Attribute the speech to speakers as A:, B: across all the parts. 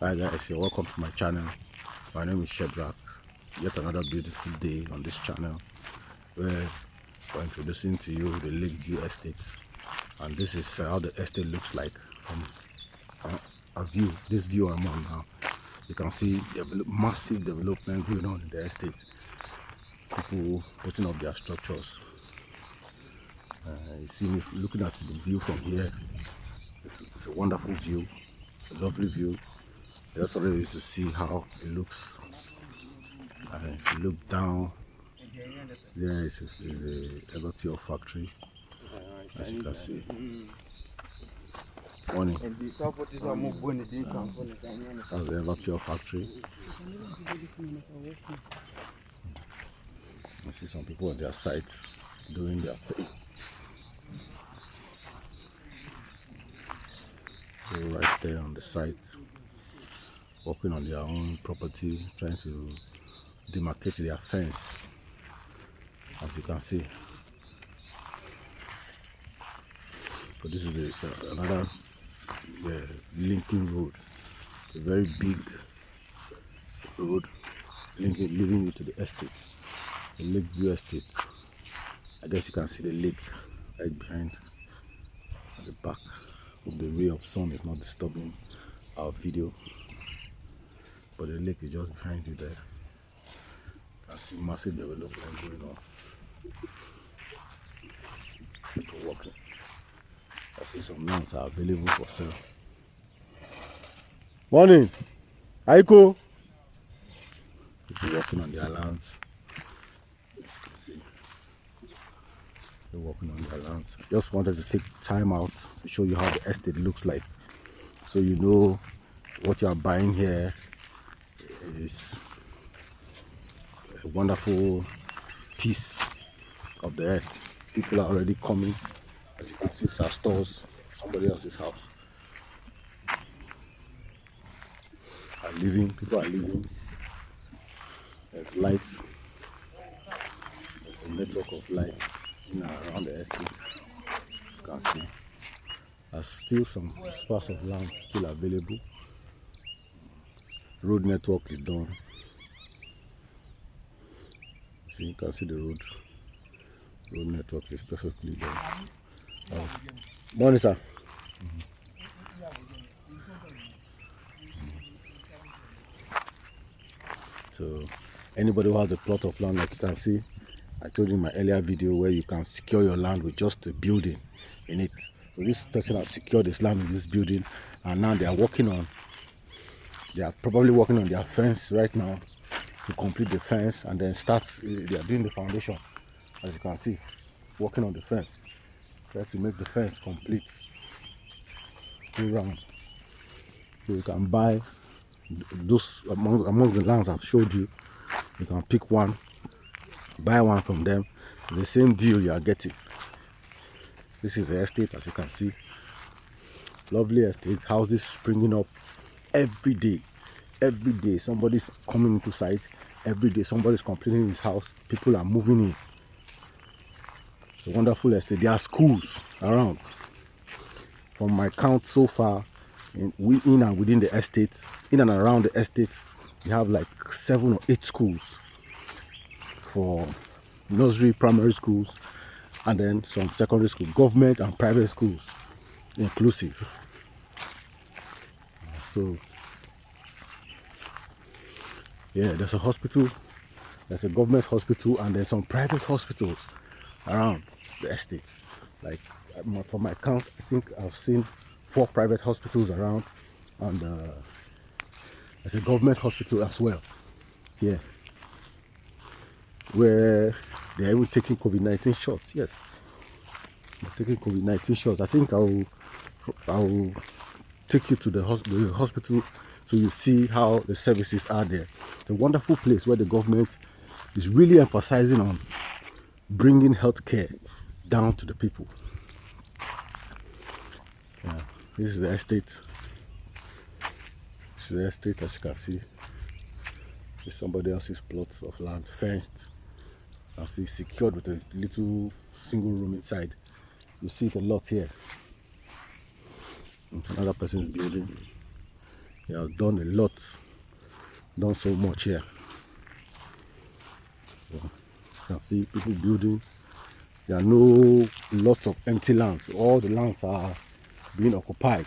A: Hi guys, you're welcome to my channel. My name is Shedrack. Yet another beautiful day on this channel where we're introducing to you the Lake View Estate, and this is how the estate looks like from a view. This view I'm on now, you can see massive development going on in the estate. People putting up their structures. You see me looking at the view from here. It's a wonderful view, a lovely view. I just wanted you to see how it looks. If you look down, there is a Everpure factory, as you can see. Morning. That's the Everpure factory. I see some people on their site doing their thing. So right there on the site, working on their own property, trying to demarcate their fence, as you can see. So this is another linking road, a very big road leading you to the estate, the Lake View Estate. I guess you can see the lake right behind at the back. Hope the ray of sun is not disturbing our video, but the lake is just behind you there. You can see massive development going on. People walking. I see some lands are available for sale. Morning, Aiko. People walking on their lands. As you can see, they're walking on their lands. Just wanted to take time out to show you how the estate looks like, so you know what you are buying here is a wonderful piece of the earth. People are already coming. As you can see, it's our stores, somebody else's house. People are living. There's lights. There's a network of lights in and around the estate. You can see. There's still some spots of land still available. Road network is done. So you can see the road network is perfectly done. Morning, sir. So anybody who has a plot of land, like you can see, I told you in my earlier video where you can secure your land with just a building in it. So this person has secured his land in this building, and now they are probably working on their fence right now to complete the fence, and then they are doing the foundation, as you can see, working on the fence. Try to make the fence complete all round. So you can buy those amongst the lands I've showed you. You can pick one, buy one from them. It's the same deal you are getting. This is the estate, as you can see. Lovely estate, houses springing up every day. Every day somebody's coming into sight. Every day somebody's completing his house. People are moving in. It's a wonderful estate. There are schools around. From my count so far, in and within the estate, in and around the estate, you have like 7 or 8 schools for nursery primary schools, and then some secondary school, government and private schools inclusive. So yeah, there's a hospital, there's a government hospital, and there's some private hospitals around the estate. Like from my count, I think I've seen 4 private hospitals around, and there's a government hospital as well here, where they're even taking COVID-19 shots. Yes, they're taking COVID-19 shots. I think I will take you to the hospital so you see how the services are there. It's a wonderful place where the government is really emphasizing on bringing healthcare down to the people. Yeah, this is the estate. This is the estate, as you can see. It's somebody else's plots of land, fenced. I see secured with a little single room inside. You see it a lot here. It's another person's building. They have done a lot, done so much here. So, you can see people building. There are no lots of empty lands. All the lands are being occupied.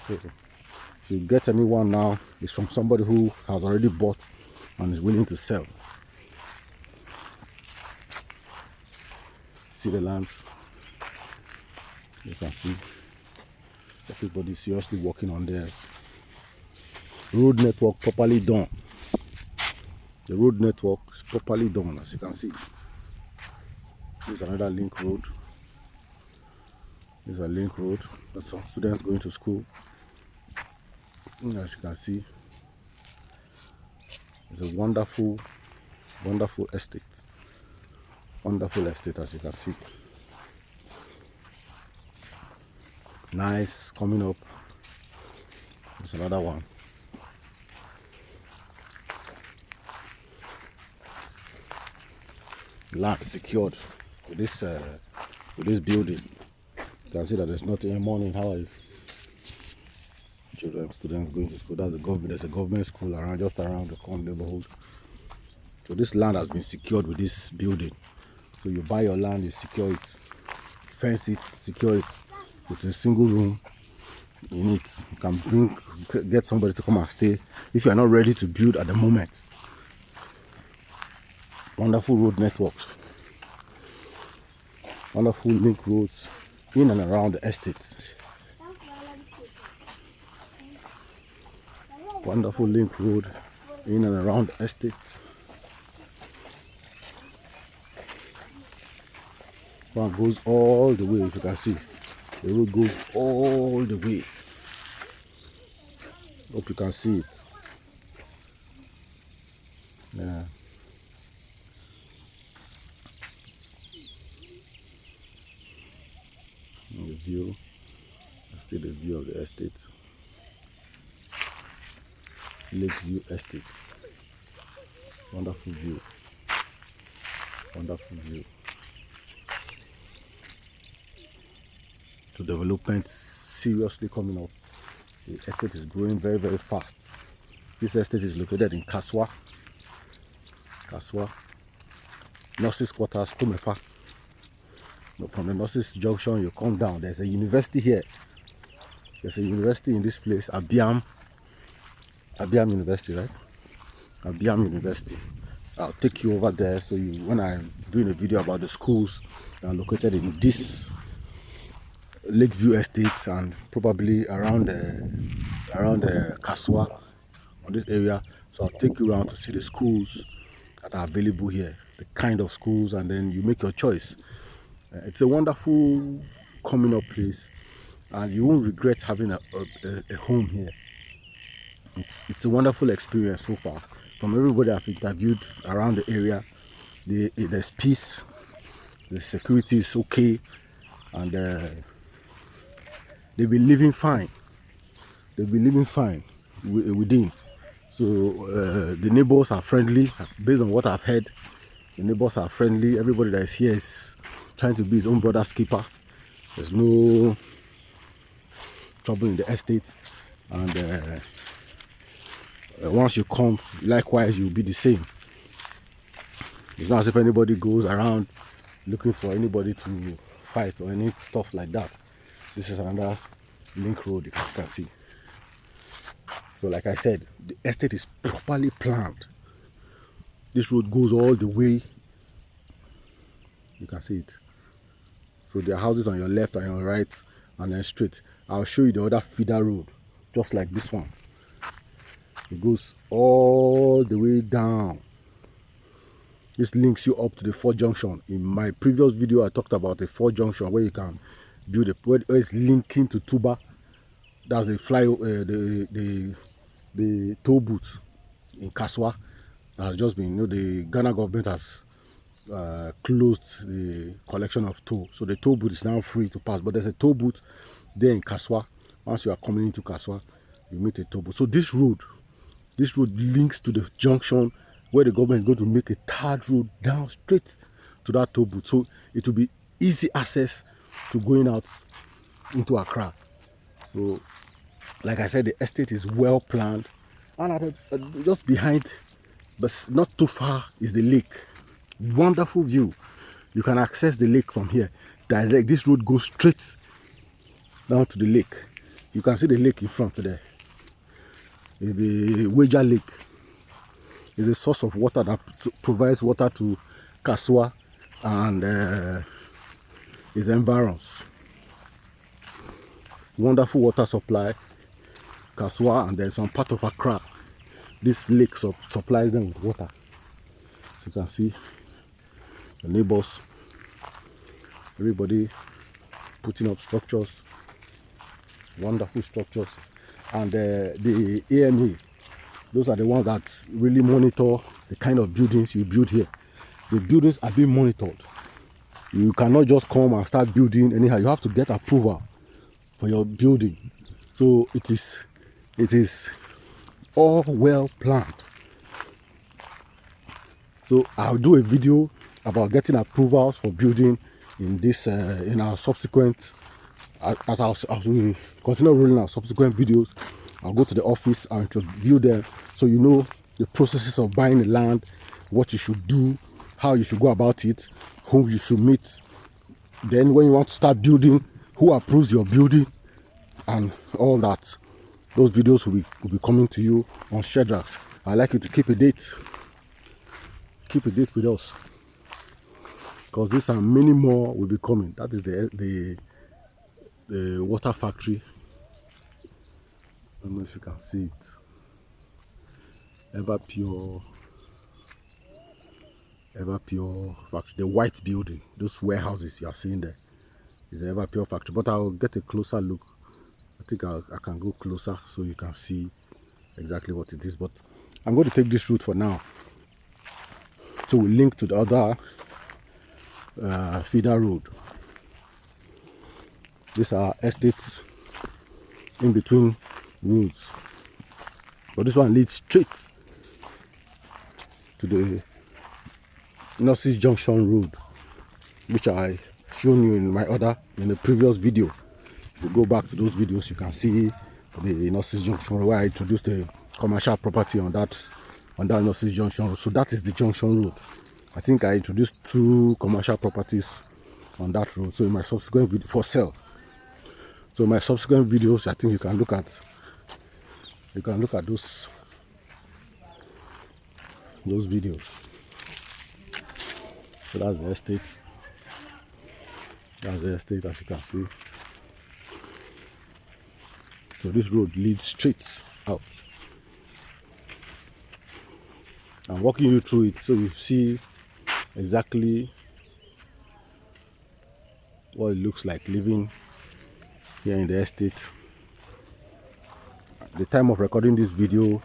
A: So if you get anyone now, it's from somebody who has already bought and is willing to sell. See the lands. You can see everybody seriously working on theirs. Road network properly done. The road network is properly done, as you can see. This is another link road. This is a link road. There's some students going to school. As you can see, it's a wonderful, wonderful estate. Wonderful estate, as you can see. Nice, coming up. There's another one. Land secured with this building. You can see that there's nothing in the morning. How are you? Children, students going to school. That's the government. There's a government school around, just around the neighborhood. So this land has been secured with this building. So you buy your land, you secure it, fence it, secure it with a single room in it. You can get somebody to come and stay if you are not ready to build at the moment. Wonderful road networks, wonderful link roads in and around the estate. Wonderful link road in and around the estate. One goes all the way. If you can see, the road goes all the way. Hope you can see it. Yeah. And the view, that's still the view of the estate. Lake View Estate. Wonderful view. Wonderful view. So development seriously coming up. The estate is growing very, very fast. This estate is located in Kasoa. Nurses quarters, Tomefa. From the Nurses Junction, you come down. There's a university here. There's a university in this place, Obom University, right? Obom University. I'll take you over there. So when I'm doing a video about the schools that are located in this Lake View Estate and probably around Kasoa, on this area, so I'll take you around to see the schools that are available here, the kind of schools, and then you make your choice. It's a wonderful coming up place, and you won't regret having a home here. It's a wonderful experience so far. From everybody I've interviewed around the area, there's peace, the security is okay, and they'll be living fine. They'll be living fine within. So the neighbors are friendly. Based on what I've heard, the neighbors are friendly. Everybody that is here is trying to be his own brother's keeper. There's no trouble in the estate, and once you come, likewise you'll be the same. It's not as if anybody goes around looking for anybody to fight or any stuff like that. This is another link road, you can see. So like I said, the estate is properly planned. This road goes all the way. You can see it. So there are houses on your left and your right, and then straight. I'll show you the other feeder road, just like this one. It goes all the way down. This links you up to the 4 junction. In my previous video, I talked about the 4 junction where you can build where it's linking to Tuba. That's the the toll booth in Kasoa that has just been, the Ghana government has closed the collection of toll, so the toll booth is now free to pass. But there's a toll booth there in Kasoa. Once you are coming into Kasoa, you meet a toll booth. So this road links to the junction where the government is going to make a 3rd road down straight to that toll booth. So it will be easy access to going out into Accra. So Like I said, the estate is well planned, and just behind, but not too far, is the lake. Wonderful view. You can access the lake from here direct. This road goes straight down to the lake. You can see the lake in front there. It's the Wager Lake. It's a source of water that provides water to Kasoa and its environs. Wonderful water supply, Kasoa, and there's some part of Accra. This lake supplies them with water. So you can see the neighbors, everybody putting up structures, wonderful structures. And the AMA, those are the ones that really monitor the kind of buildings you build here. The buildings are being monitored. You cannot just come and start building anyhow. You have to get approval for your building. So it is all well planned. So I'll do a video about getting approvals for building in this in our subsequent, as we continue rolling our subsequent videos. I'll go to the office and interview them, so you know the processes of buying the land, what you should do, how you should go about it, whom you should meet. Then when you want to start building, who approves your building, and all that. Those videos will be coming to you on Shedrax. I'd like you to keep a date. Keep a date with us, because these and many more will be coming. That is the water factory. I don't know if you can see it. Ever pure factory. The white building, those warehouses you are seeing there, is the Ever Pure factory. But I'll get a closer look. I think I can go closer so you can see exactly what it is. But I'm going to take this route for now. So we'll link to the other feeder road. These are estates in between roads, but this one leads straight to the Nurses Junction road, which I shown you in the previous video. If you go back to those videos, you can see the Nurses Junction road, where I introduced a commercial property on that Nurses Junction road. So that is the junction road. I think I introduced 2 commercial properties on that road. So in my subsequent video, for sale. So in my subsequent videos, I think you can look at those videos. So that's the estate. That's the estate, as you can see. So this road leads straight out. I'm walking you through it so you see exactly what it looks like living here in the estate. The time of recording this video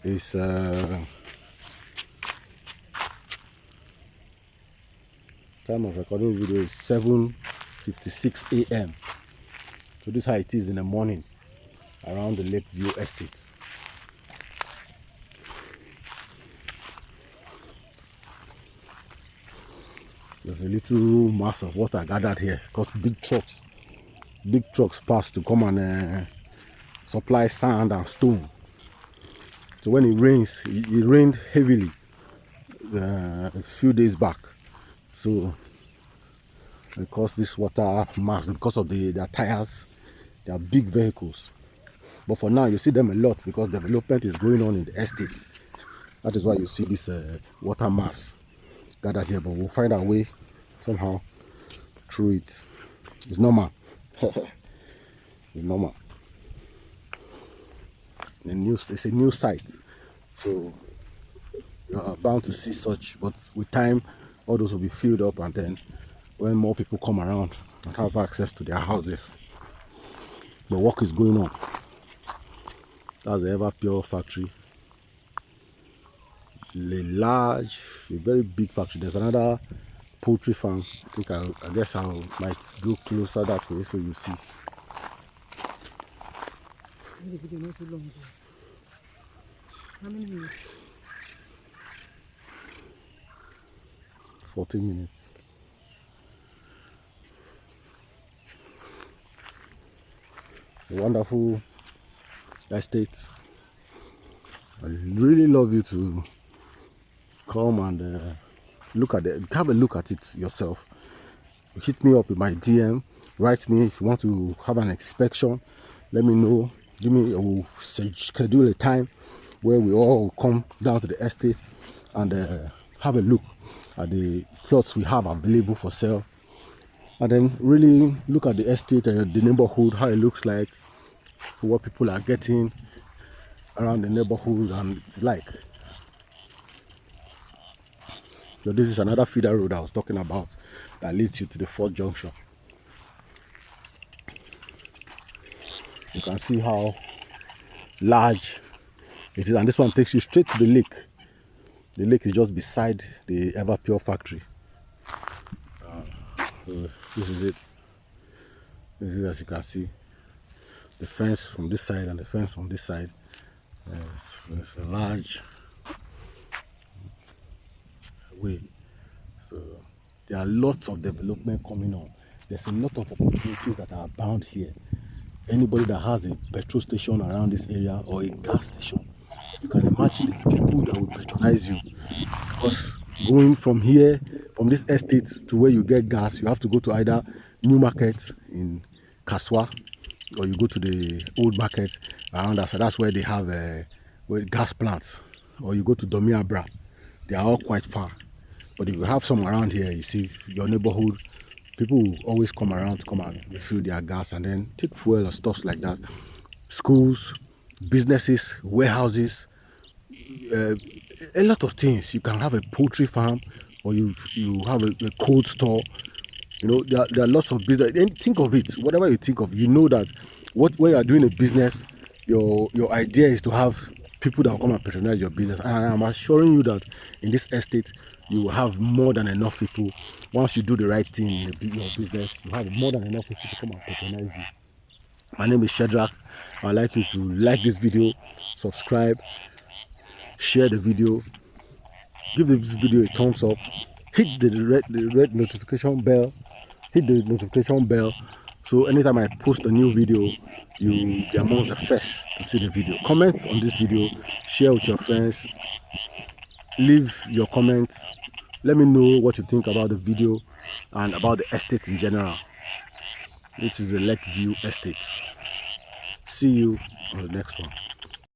A: is 7:56 a.m. So this is how it is in the morning around the Lake View Estate. There's a little mass of water gathered here because big trucks pass to come and supply sand and stone. So when it rains, it rained heavily a few days back. So because this water mass, because of their tires, they are big vehicles. But for now, you see them a lot because development is going on in the estate. That is why you see this water mass gathered here. But we'll find our way somehow through it. It's normal. It's normal. It's a new site, so you are bound to see such. But with time, all those will be filled up, and then when more people come around and have access to their houses, the work is going on. That's the Ever Pure factory. A very big factory. There's another poultry farm. I think I guess I might go closer that way so you see.
B: How many minutes?
A: 14 minutes. A wonderful Estate. I really love you to come and have a look at it yourself. Hit me up with my DM. Write me if you want to have an inspection. Let me know. We'll schedule a time where we all come down to the estate and have a look at the plots we have available for sale, and then really look at the estate and the neighborhood, how it looks like, what people are getting around the neighborhood, and it's like. So this is another feeder road I was talking about that leads you to the 4th junction. You can see how large it is, and this one takes you straight to the lake. The lake is just beside the Everpure factory. So this is it. This is, as you can see, the fence from this side and the fence from this side. It's a large way. So there are lots of development coming on. There's a lot of opportunities that are abound here. Anybody that has a petrol station around this area or a gas station, you can imagine the people that will patronize you. Because going from here, from this estate to where you get gas, you have to go to either New Market in Kasoa, or you go to the old market around us. So that's where they have gas plants, or you go to Domiabra. They are all quite far. But if you have some around here, you see your neighborhood, people will always come around to come and refill their gas and then take fuel or stuff like that. Schools, businesses, warehouses, a lot of things. You can have a poultry farm, or you have a cold store. You know, there are lots of business. And think of it, whatever you think of, you know that when you are doing a business, your idea is to have people that will come and patronize your business. And I'm assuring you that in this estate, you will have more than enough people. Once you do the right thing in your business, you have more than enough people to come and patronize you. My name is Shadrach. I'd like you to like this video, subscribe, share the video, give this video a thumbs up, hit the red notification bell, so anytime I post a new video, you'll be amongst the first to see the video. Comment on this video, share with your friends, leave your comments. Let me know what you think about the video and about the estate in general. This is the Lake View Estate. See you on the next one.